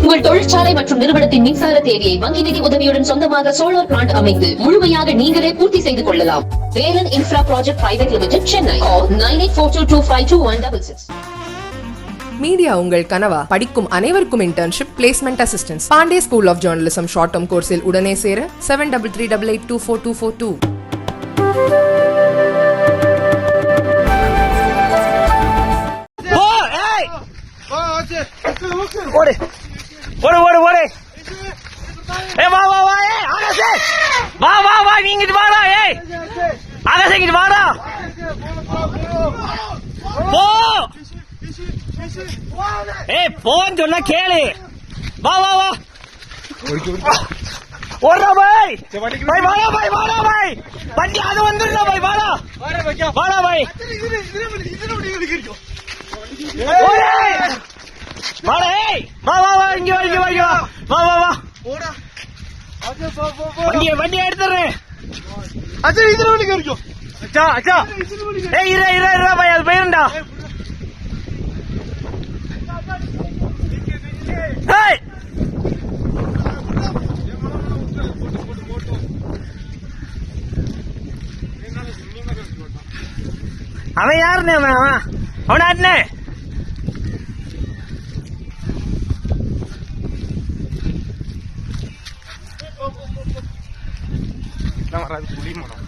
உங்கள் தொழிற்சாலை மற்றும் நிறுவனத்தின் மின்சார தேவையை வங்கி நிதி உதவியுடன் சொந்தமாக சோலார் பிளான்ட் அமைத்து முழுமையாக நீங்களே பூர்த்தி செய்து கொள்ளலாம். Velan infra project private limited, Chennai. 9842252166. Media உங்கள் கனவா? படிக்கும் அனைவருக்கும் internship, placement assistance. Pandey school of journalism short term கோர்ஸில் உடனே சேர 7338824242. ஓடு ஓடு ஓடு ஓடு. வா வா வா. ஆகாஷே வா வா வா. நீங்க வாடா. ஆகாஷே இங்க வாடா. போ. போன்னு சொன்னா கேளு. வா வா வா. ஓடுறா பாய். பாய் வாடா பாய். வாடா பாய். வண்டி அது வந்துடுறா பாய். வாடா வாடா பாய். வாடா. வா வா வா. இங்க வா இங்க வா இங்க வா. வா வா வா. வண்டியை எடுத்துறேன். அச்சா இதுல வண்டி கேறிக்கோ. அச்சா அச்சா. இரு இரு இரு பாய். அது போயிருண்டா. அவன் யாருன்னு அவனாட்னே. வராது புளி மனம்.